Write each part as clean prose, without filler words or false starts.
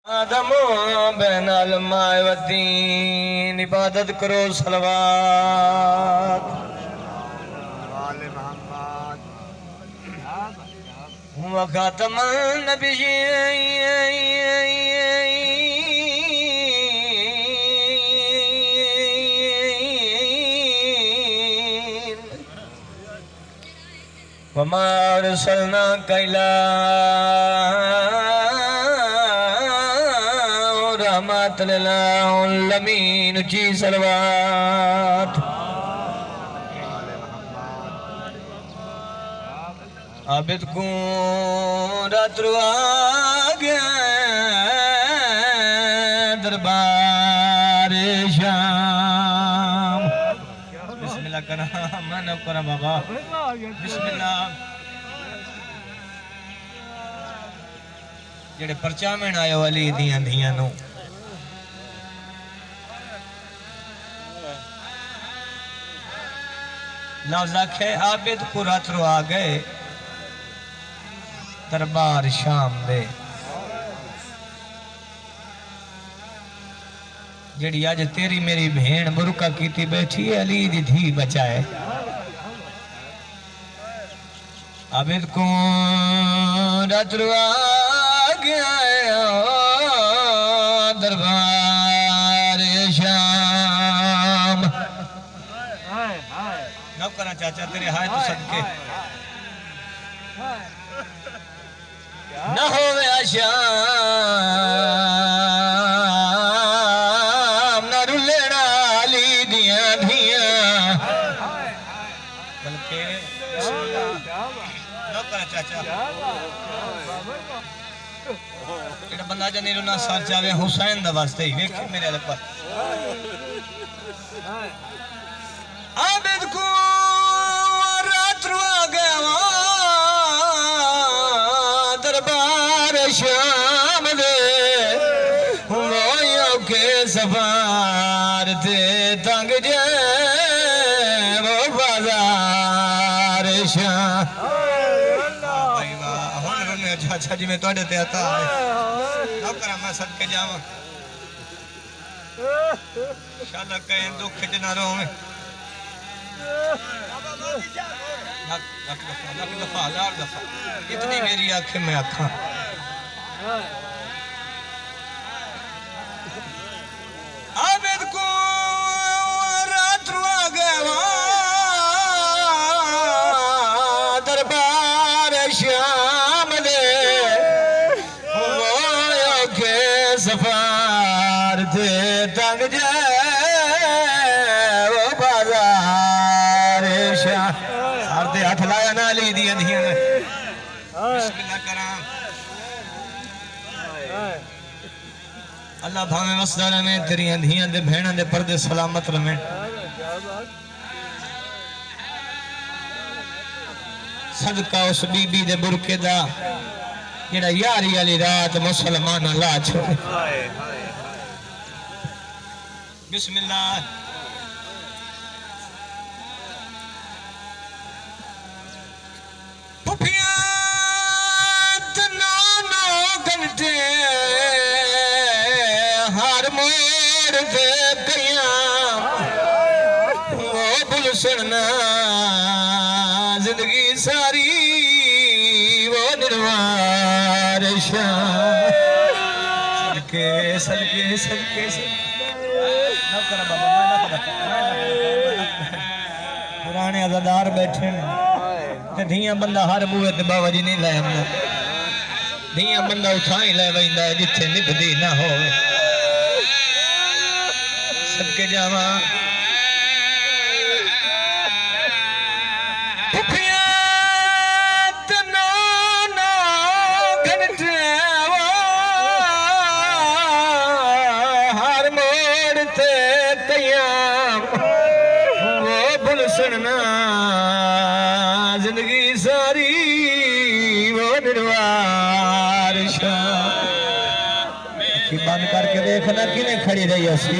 आदमो बैनाल मायवतीन इबादत करो सलवात वाले मोहम्मद हुआ खातम नबिय्यीन वमा अरसलनाका इल्ला रहमत लिल आलमीन ची सलवात आबिद को रात्रु आ गया दरबार शाम बिस्मिल्लाह करा मन करा बाबा बिस्मिल्लाह जेड़े परचावण आयो अली दियां धियां नू लफ्ज़ आखे आबिद को रात्रु आ गए दरबार शाम दे जेड़ी अज तेरी मेरी भेण बुरका कीती बैठी है अली दी धी बचाए आबिद को रात्रु आ गया दरबार शाम नौकरा चाचा तेरे हाथ तो सदके न होवे शाम न रुलेना अली दियां धियां बल्कि नौकरा चाचा जेड़ा बंदा जने रुना सर चावे हुसैन दा वास्ते ही वेख मेरे अल पर आबिद को रात्रु आ गया दरबार शाम दे होयो के सवार ते तंग जे वो बाजार शाम भाई वाह हुन रुने चाचा जी मैं तोड़े ते आता है ना करा मैं सदके जावां शाला कहीं दुख च ना रोवे इतनी मेरी आंखें में आखा आबिद को रात्रु आ गया दरबार शाम दे होयो के सफार थे तंग जाए हाथ लाया ना ली दिया धियां ने बिस्मिल्लाह करा अल्लाह भावे वसदा में तेरियां धियां दे भेणां दे पर्दे सलामत रहे सदका उस बीबी दे बुरके दा जेड़ा यारी वाली रात मुसलमान ला छोड़े बिस्मिल्लाह हर मोड़ दे वो बुलसना जिंदगी सारी वो निर्वार सदके सदके सदके पुराने अज़ादार बैठे ने धियां बंदा हर बूहे ते बाबा जी नहीं लाया धियां बंदा उठा ही ले वैंदा है जिथे निभदी ना हो सबके जावा हर मोड़ ते कयाम वो बुलसना जिंदगी सारी वो निर्वार बंद करके देखना किने खड़ी रही असी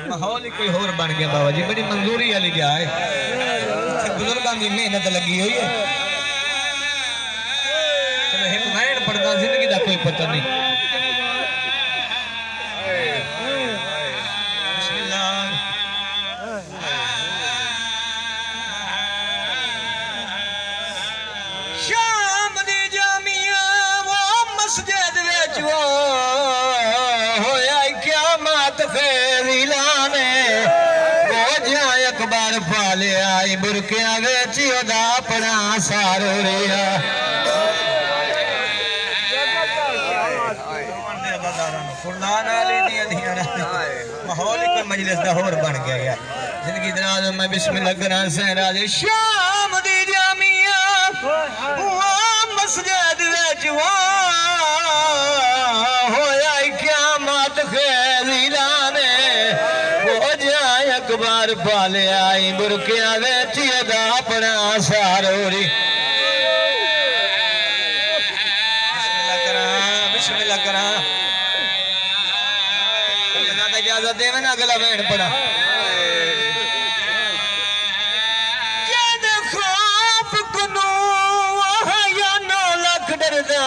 माहौल ही कोई होर बन गया बाबा जी बड़ी मंजूरी वाली क्या है बुजुर्गों की मेहनत लगी हुई है कोई पता नहीं शाम दी जामिया वो मस्जिद विच वो होया क़यामत फ़ैज़िलाने वो जाए अकबर पाले आई बुरकिया विच ओदा अपना सारो रिया माहौल ही मजलिस दा होर बन गया यार जिंदगी दराज मैं बिस्मिल्लाह करा सहराज शाम दी जामिया मस्जिद विच होया क़यामत फ़ैज़िलाने वो जाए अकबर पाले आई बुरकिया विच ओदा अपना सारो री बिस्मिल्लाह करा इजाजत देवे ना अगला वेण पड़ा खौफ कनू या 9 लाख डरदा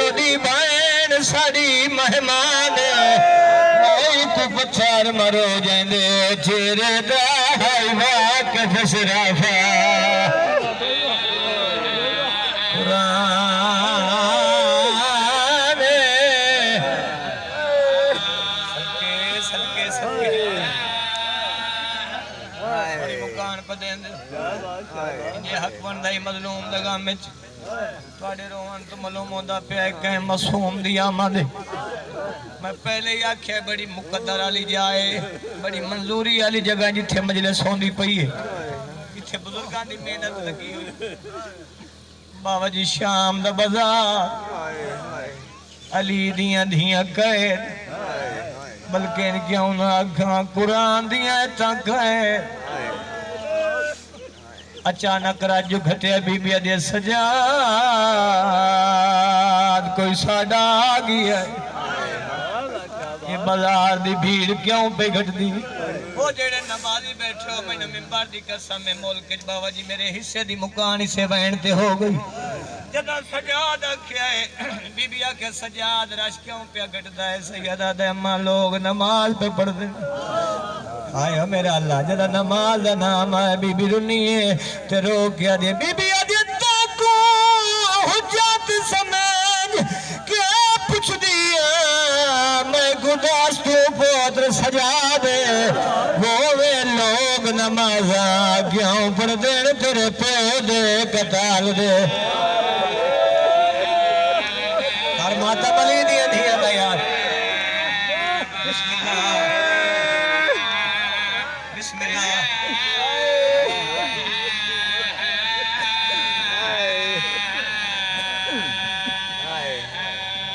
ओदी बहन साड़ी मेहमान तू पत्थर मरो जांदे चेहरे दा वाक़िफ़ सराफा हक बनदा मजलूम दगा में थोड़े रोहन तो मालूम होता पे कहीं मासूम दी आमद मैं पहले ही आख्या बड़ी मुकद्दर वाली जाए बड़ी मंजूरी वाली जगह जिथे मजलिस होंदी पई है इथे बुजुर्गां दी मेहनत लगी हुई बाबा जी शाम दा बाजार अली दियां धियां कैद बल्कि क्यों ना आखां कुरान दियां तक है अचानक राजू घटिया बीबिया दे सजाद कोई साडा आ गया ये बाजार दी भीड़ क्यों पे घटदी वो जेड़े नमाजी बैठे हो मैंने मिंबर दी कसम में मुल्क बाबा जी मेरे हिस्से दी मुकान से वहन ते हो गई जदा सजाद आख्या है बीबिया के सजाद रश क्यों पे घटदा है सैयदा दे अम्मा लोग नमाज पे पढ़दे आयो मेरा अल्लाह जदा नमाज दा नाम है बीबी रुनी है ते रो क्या दे बीबी आदि ताको हुज्जत समझ के पूछ दिया मैं गुदास तो पुत्र सजा दे वो वे लोग नमाजा क्यों पढ़दे तेरे पे दे कताल दे हर माता बली दिया दिया यार बिस्मिल्लाह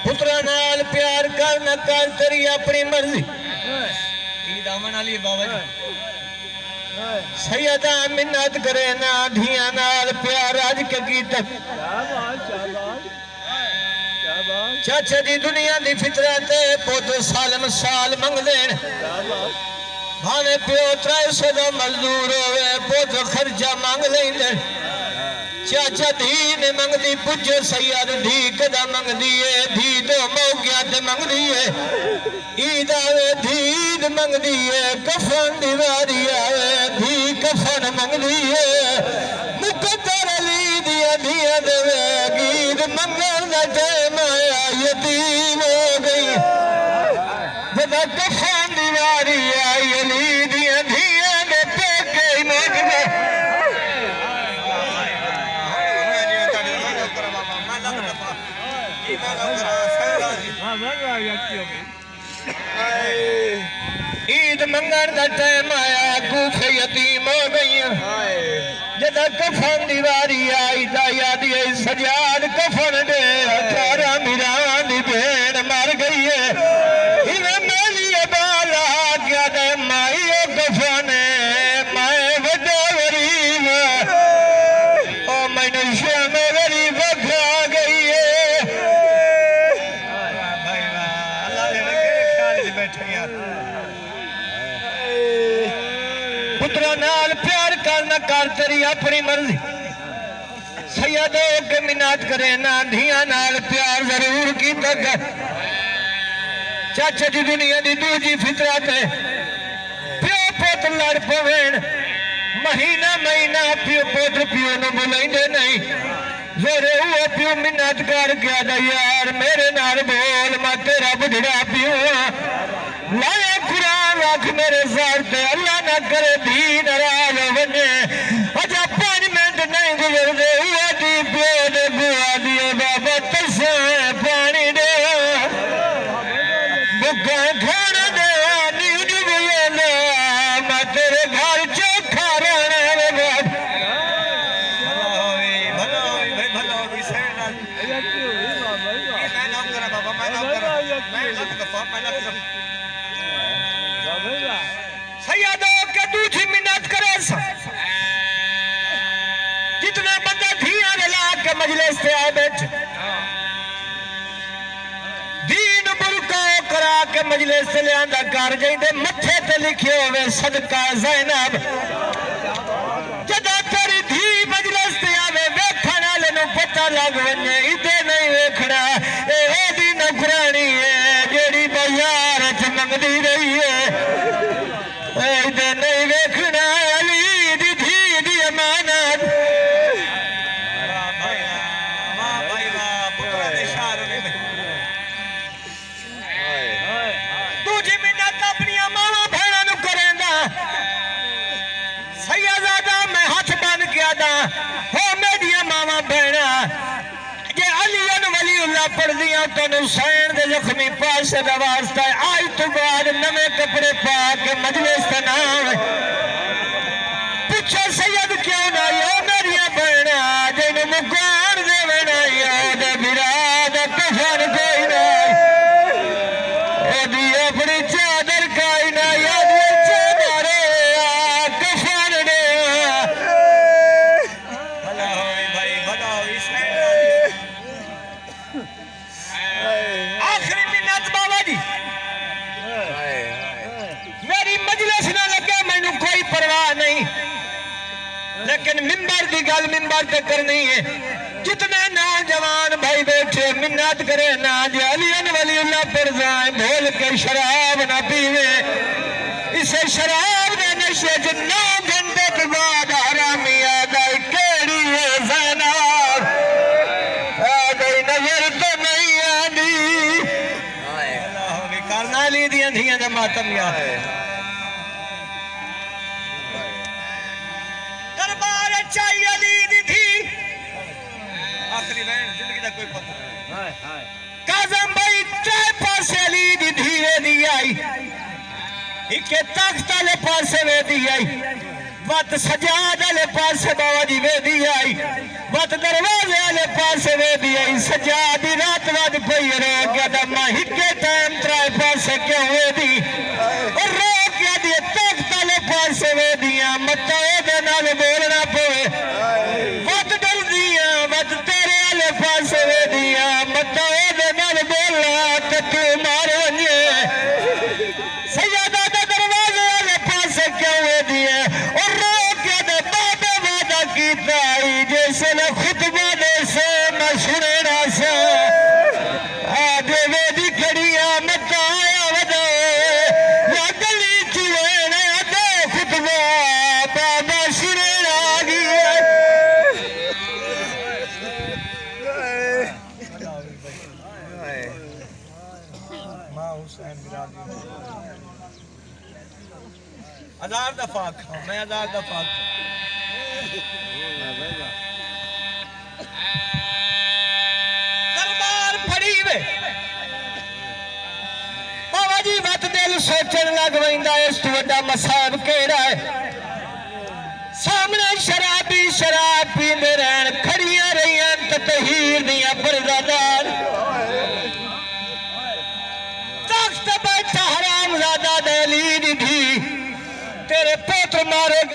पुत्रा नाल प्यार कर न कर तेरी अपनी मर्जी दामन अली बाबा जी सैयदा मिन्नत करे ना धिया नाल प्यार आज के गीत चाचा जी दुनिया दी फितरत पुत्र सालम साल मंग देन भावे प्यो 300 दा मजदूर होवे पुत्र खर्चा मांग लेंदे चाचा धी ने मंगदी पुजे सैयद धी कदा मंगदी है धी दो मौकिया ते मंगदी है ईद आवे धी मंगदी है कफन दीवारी आवे धी कफन मंगदी है मुकद्दर अली दिया दिया देवे गीत मंगन दा टाइम आया यतीम हो गई जदा कफन दीवारी आई अली दिया दिया ने पेके मंगदे ईद मंगन का टाइम आया कूफे यतीम हो गई जदा कफन दीवारी आई याद सजाद कफन दे 18 मीरान दी भेड़ मर गई है इन्हें मेली बाला क्या दे माई कफन मैं वड्डा गरीब ओ मैंने शाम गरीब खा गई है पुत्रा नाल प्यार करना कर तेरी अपनी मर्जी सैयद सैयदो के मिन्नत करे ना धिया नाल प्यार जरूर की तक चाचे दी दुनिया दी दूजी फितरत है प्यो पुत लड़ पवेन महीना महीना प्यो पुत्र प्यो न बुलाइंदे नहीं जोरे वो प्यो मिन्नत कर गया दा यार मेरे नाल बोल मैं तेरा बुढ़ा प्यो लाया कुरान रख मेरे सर ते अल्लाह ना करे धी नाराज बने अजा 5 मिनट नहीं गुजरदे वो दी प्यो दे बुआ दिए बाबा तसे पानी दे बुका खाना दे नींद बुले मैं तेरे घर चोखा रहना रे बाप भला होई भाई भला होई सैन मैं नाम करा बाबा मैं नाम करा मैं लग दफा मैं लग सैयदों के दूसरी मिन्नत करे जितने बंदे धिया ला के मजलिस से आए बैठे दीन बुरका करा के मजलिस से लिया कर जाइंदे मथे ते लिखे होवे सदका ज़ैनब जदा तेरी धी मजलिस से आवे वेखण वाले नु पता लग वने इते नहीं वेखना ए ओदी नौकरानी है जेड़ी बाजार च मंगदी रही है इते नहीं वेखना अली दी धी दी अमानत दूजी मिन्नत अपनी मावा भैणा नु करेंदा सैयदादा मैं हाथ बन के आदा हो मेरिया मावा भैणा जे अलीन वलीउल्लाह पढ़ दिया तो हुसैन दे जख्मी पासे दा वास्ता आज तो बाद नवे कपड़े पा के मजलिस ते ना पूछो सैयद क्यों ना यो मेरिया भैणा जिन मुकान देवना याद बिराद कफन कोई ना ओदी अपनी चादर काई ना याद चादर कफन दे भला होई भाई भला होई आखिरी मिन्नत बाबा जी मेरी मजलिस ना लगे मैनू कोई परवाह नहीं लेकिन मिंबर की गल मिंबर ते करनी है जितने नौजवान भाई बैठे मिन्नत करे ना जे अलीन वलीउल्लाह पर जाए भूल के शराब ना पीवे इसे शराब दे नशे च 9 घंटे के बाद हरामी आ गई केड़ी है ज़ैनब आ गई नजर तो नहीं आनी करना ली दियां धियां दा मातम यार दरबार चाहिए अली दी थी आखिरी लाइन जिंदगी दा कोई पता काज़म भाई चाय पासे अली दी धीरे दी आई इके तख्त वाले पासे वे दी आई वत सजाद वाले पासे बाबा जी वे दी आई वत दरवाजे वाले पासे वे दी आई सजाद दी रात बाद पई रो गया दा हिके टाइम त्राए पासे क्यों वे दी और रो गया दी तख्त वाले पासे वे दिया मत ओदे नाल बोलना पवे वत डर दिया वत तेरे वाले पासे वे दिया मत ओदे नाल बोलना ते तू मार वने सैयदा दा दरवाजे वाले पासे क्यों वे दिया और रो के दे बाबे वादा कीता आई जैसे ने खुतबा दे से मैं सुनना से आ देवे दी खड़िया मत आया वदे या गली च वेने दे खुतबा बाबा सुनना गया मां हुसैन बिरादरी हजार दफा मैं 1000 दफा दरबार फड़ी वे बाबा जी मत दिल सोचन लग पैंदा इस तो वड्डा मसाब केड़ा है सामने शराबी शराब पींदे रहन खड़ियां रहियां तहीर दियां परदादार तख्त बैठा हरामजादा दली दी तेरे पुत्र मारे